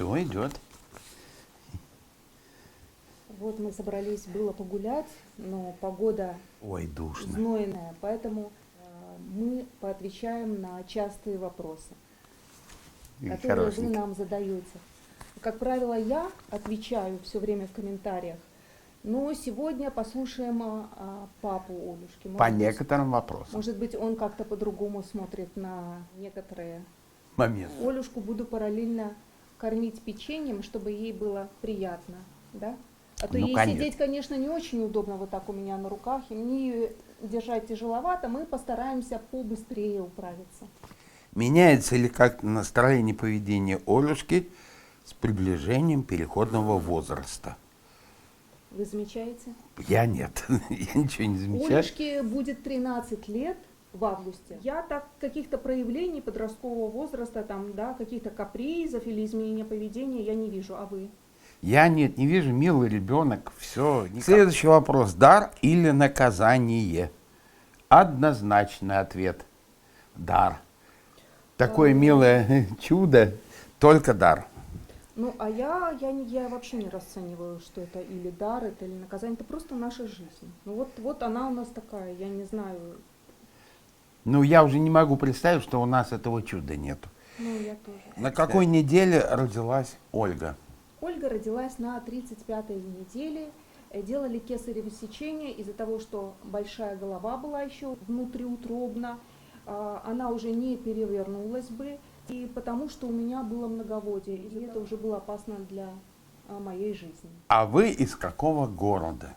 Все идет. Вот мы собрались было погулять, но погода Ой, душно. знойная, поэтому мы поотвечаем на частые вопросы, которые вы Хорошенько. нам задаете. Как правило, я отвечаю все время в комментариях, но сегодня послушаем папу Олюшки. По некоторым вопросам. Может быть, он как-то по-другому смотрит на некоторые. Момент. Олюшку буду параллельно кормить печеньем, чтобы ей было приятно, да? А то Ну, ей конечно. сидеть, конечно, не очень удобно вот так у меня на руках, и мне ее держать тяжеловато, мы постараемся побыстрее управиться. Меняется ли как настроение поведения Олюшки с приближением переходного возраста? Вы замечаете? Я нет. Я ничего не замечаю. Олюшке будет 13 лет в августе. Я так каких-то проявлений подросткового возраста, там, да, каких-то капризов или изменения поведения я не вижу. А вы? Я нет, не вижу, милый ребенок, все. Следующий вопрос. Дар или наказание? Однозначный ответ. Дар. Такое милое чудо, только дар. Ну, а я вообще не расцениваю, что это или дар, это или наказание, это просто наша жизнь. Ну вот она у нас такая, я не знаю. Ну, я уже не могу представить, что у нас этого чуда нету. Ну, я тоже. На какой неделе родилась Ольга? Ольга родилась на 35-й неделе. Делали кесарево сечение из-за того, что большая голова была еще внутриутробно. Она уже не перевернулась бы. И потому что у меня было многоводие. И это уже было опасно для моей жизни. А вы из какого города?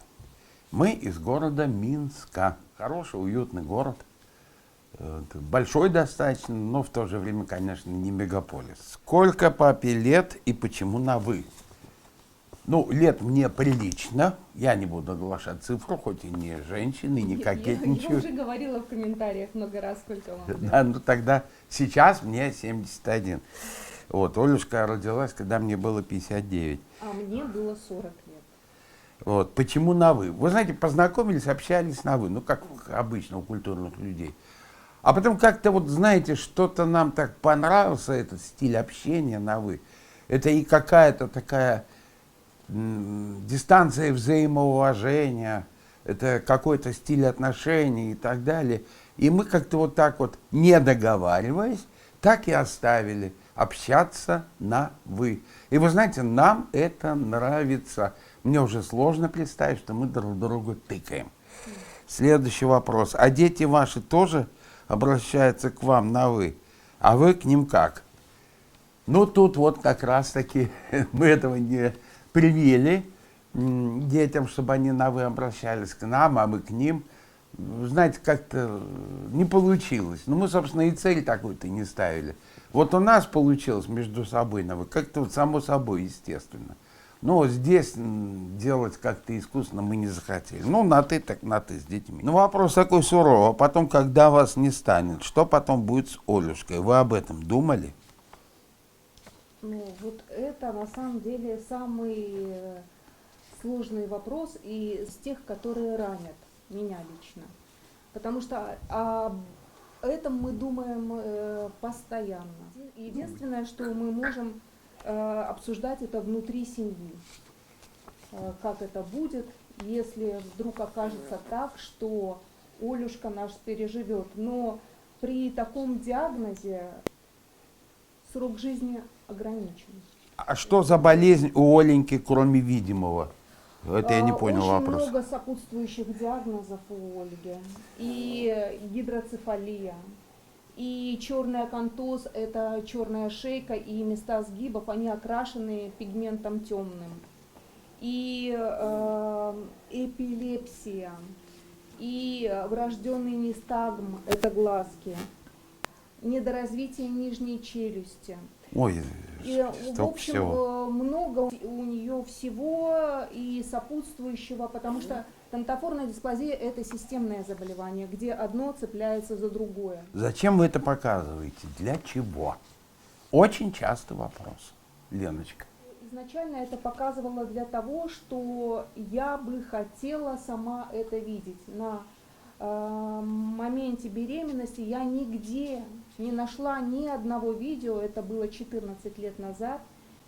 Мы из города Минска. Хороший, уютный город. Большой достаточно, но в то же время, конечно, не мегаполис. Сколько папе лет и почему на «вы»? Ну, лет мне прилично. Я не буду оглашать цифру, хоть и не женщина, и не Я кокетничаю. уже говорила в комментариях много раз, сколько вам лет. Да, ну тогда сейчас мне 71. Вот, Олюшка родилась, когда мне было 59. А мне было 40 лет. Вот, почему на «вы»? Вы знаете, познакомились, общались на «вы», ну, как обычно у культурных людей. А потом как-то вот, знаете, что-то нам так понравился, этот стиль общения на «вы». Это и какая-то такая дистанция взаимоуважения, это какой-то стиль отношений и так далее. И мы как-то вот так вот, не договариваясь, так и оставили общаться на «вы». И вы знаете, нам это нравится. Мне уже сложно представить, что мы друг другу тыкаем. Следующий вопрос. А дети ваши тоже обращаются к вам на «вы», а вы к ним как? Ну, тут вот как раз-таки мы этого не привили детям, чтобы они на «вы» обращались к нам, а мы к ним. Знаете, как-то не получилось. Ну, мы, собственно, и цель такую-то не ставили. Вот у нас получилось между собой на «вы», как-то вот само собой, естественно. Но здесь делать как-то искусственно мы не захотели. Ну, на «ты», так на «ты» с детьми. Ну, вопрос такой суровый. А потом, когда вас не станет, что потом будет с Олюшкой? Вы об этом думали? Ну, вот это на самом деле самый сложный вопрос и из тех, которые ранят меня лично. Потому что об этом мы думаем постоянно. Единственное, что мы можем обсуждать, это внутри семьи. Как это будет, если вдруг окажется так, что Олюшка наш переживет. Но при таком диагнозе срок жизни ограничен. А что за болезнь у Оленьки, кроме видимого? Это я не понял вопрос. Очень много сопутствующих диагнозов у Ольги. И гидроцефалия, и черный акантоз, это черная шейка и места сгибов, они окрашены пигментом темным. И эпилепсия, и врожденный нистагм, это глазки, недоразвитие нижней челюсти. Ой, И, в столько общем, всего. много у нее всего и сопутствующего, потому что тонтофорная дисплазия – это системное заболевание, где одно цепляется за другое. Зачем вы это показываете? Для чего? Очень частый вопрос, Леночка. Изначально это показывало для того, что я бы хотела сама это видеть. На моменте беременности я нигде не нашла ни одного видео, это было 14 лет назад,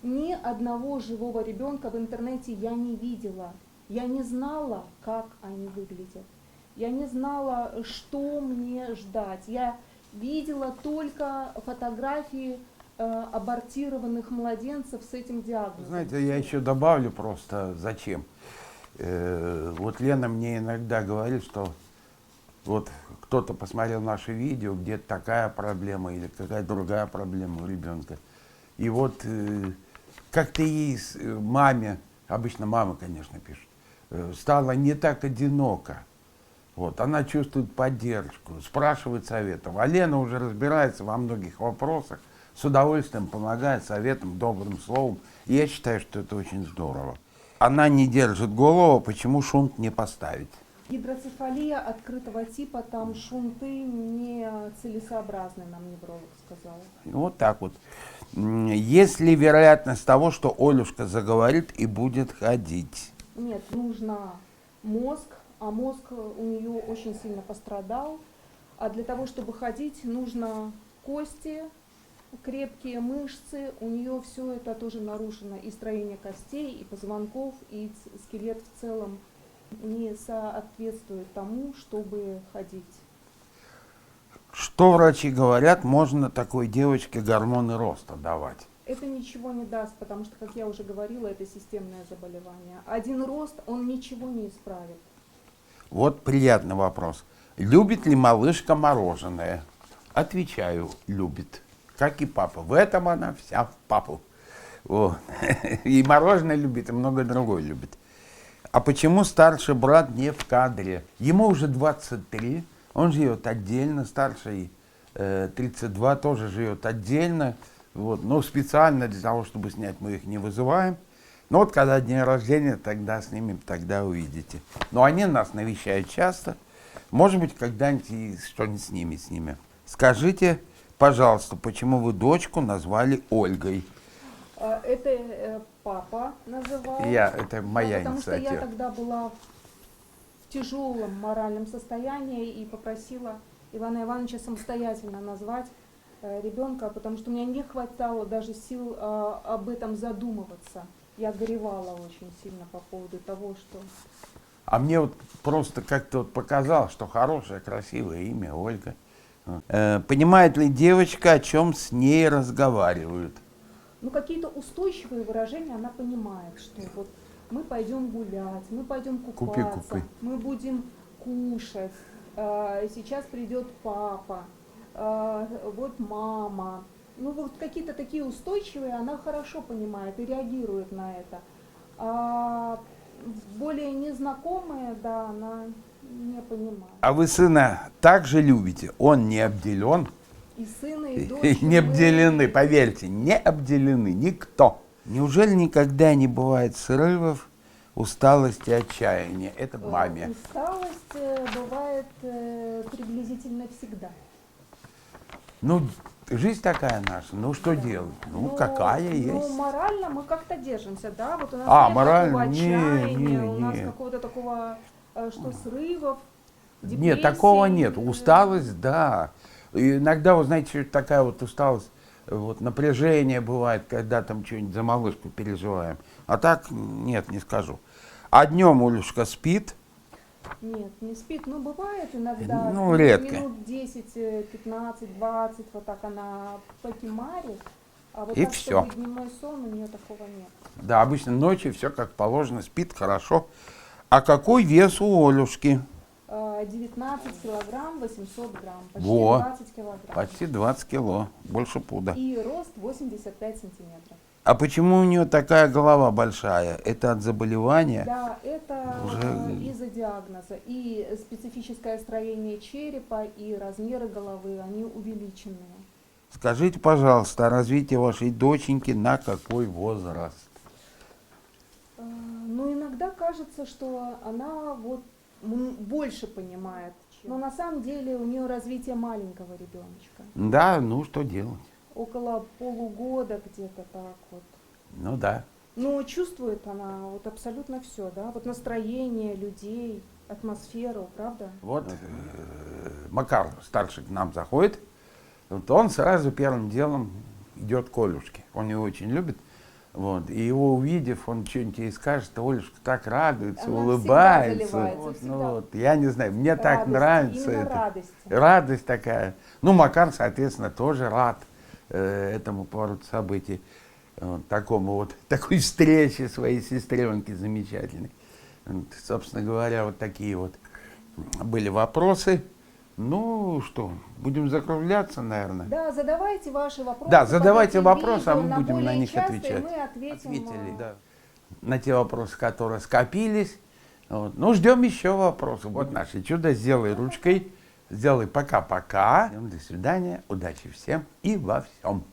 Ни одного живого ребенка в интернете я не видела. Я не знала, как они выглядят. Я не знала, что мне ждать. Я видела только фотографии абортированных младенцев с этим диагнозом. Знаете, я еще добавлю просто, зачем. Вот Лена мне иногда говорит, что вот кто-то посмотрел наше видео, где такая проблема или какая-то другая проблема у ребенка. И вот как-то ей, маме, обычно мама, конечно, пишет, стало не так одиноко. Вот, она чувствует поддержку, спрашивает советов. А Лена уже разбирается во многих вопросах, с удовольствием помогает советом, добрым словом. И я считаю, что это очень здорово. Она не держит голову, почему шунт не поставить? Гидроцефалия открытого типа, там шунты не целесообразны, нам невролог сказал. Вот так вот. Есть ли вероятность того, что Олюшка заговорит и будет ходить? Нет, нужно мозг, а мозг у нее очень сильно пострадал. А для того, чтобы ходить, нужно кости, крепкие мышцы. У нее все это тоже нарушено. И строение костей, и позвонков, и скелет в целом не соответствует тому, чтобы ходить. Что врачи говорят, можно такой девочке гормоны роста давать? Это ничего не даст, потому что, как я уже говорила, это системное заболевание. Один рост, он ничего не исправит. Вот приятный вопрос. Любит ли малышка мороженое? Отвечаю, любит. Как и папа. В этом она вся в папу. Вот. И мороженое любит, и многое другое любит. А почему старший брат не в кадре? Ему уже 23, он живет отдельно, старший 32 тоже живет отдельно. Вот. Но специально для того, чтобы снять, мы их не вызываем. Но вот когда день рождения, тогда снимем, тогда увидите. Но они нас навещают часто. Может быть, когда-нибудь и что-нибудь снимем. Скажите, пожалуйста, почему вы дочку назвали Ольгой? Это папа называл. Это моя потому инициатива. что я тогда была в тяжелом моральном состоянии и попросила Ивана Ивановича самостоятельно назвать ребенка, потому что у меня не хватало даже сил об этом задумываться. Я горевала очень сильно по поводу того, что... А мне вот просто как-то вот показалось, что хорошее, красивое имя Ольга. Понимает ли девочка, о чем с ней разговаривают? Ну, какие-то устойчивые выражения она понимает, что вот мы пойдем гулять, мы пойдем купаться, Купи. мы будем кушать, сейчас придет папа, вот мама. Ну, вот какие-то такие устойчивые она хорошо понимает и реагирует на это. А более незнакомые, да, она не понимает. А вы сына также любите? Он не обделен? И сына, и дочь. Не обделены, поверьте, не обделены никто. Неужели никогда не бывает срывов, усталости, отчаяния? Это к маме. Усталость бывает приблизительно всегда. Ну, жизнь такая наша, ну что делать? Ну, какая есть. Ну, морально мы как-то держимся, да? Вот у нас нет морально? такого отчаяния, у нас Не. какого-то такого, что срывов, депрессии. Нет, такого нет. Усталость, да. И иногда, вы знаете, такая вот усталость, вот напряжение бывает, когда там что-нибудь за малышку переживаем. А так, нет, не скажу. А днем Олюшка спит? Нет, не спит. Ну, бывает иногда. Ну, редко. Минут 10, 15, 20, вот так она покимарит. А вот И так, всё. чтобы дневной сон, у нее такого нет. Да, обычно ночью все как положено, спит хорошо. А какой вес у Олюшки? 19 килограмм 800 грамм, почти Во. 20 килограмм. Почти 20 кило, больше пуда. И рост 85 сантиметров. А почему у нее такая голова большая? Это от заболевания? Да, это Уже- из-за диагноза. И специфическое строение черепа, и размеры головы, они увеличенные. Скажите, пожалуйста, развитие вашей доченьки на какой возраст? Но иногда кажется, что она вот больше понимает. Но на самом деле у нее развитие маленького ребеночка. Да, ну что делать? Около полугода где-то так вот. Ну да. Но чувствует она вот абсолютно все, да? Вот настроение людей, атмосферу, правда? Вот Макар старший к нам заходит, вот он сразу первым делом идет к Олюшке. Он ее очень любит. Вот. И его увидев, он что-нибудь ей скажет, Олюшка так радуется, Она улыбается. всегда заливается, Вот, всегда. ну вот, я не знаю, мне так Радость, нравится именно это. радость. Радость такая. Ну, Макар, соответственно, тоже рад этому повороту событий. Вот, такой встрече своей сестренки замечательной. Вот, собственно говоря, вот такие вот были вопросы. Ну что, будем закругляться, наверное? Да, задавайте ваши вопросы. Да, под задавайте этим вопросы, а видео, мы будем на более них частые отвечать. Мы ответим. Ответили, да. На те вопросы, которые скопились. Вот. Ну, ждем еще вопросов. Вот наше чудо. Сделай ручкой. Сделай пока-пока. До свидания. Удачи всем и во всем.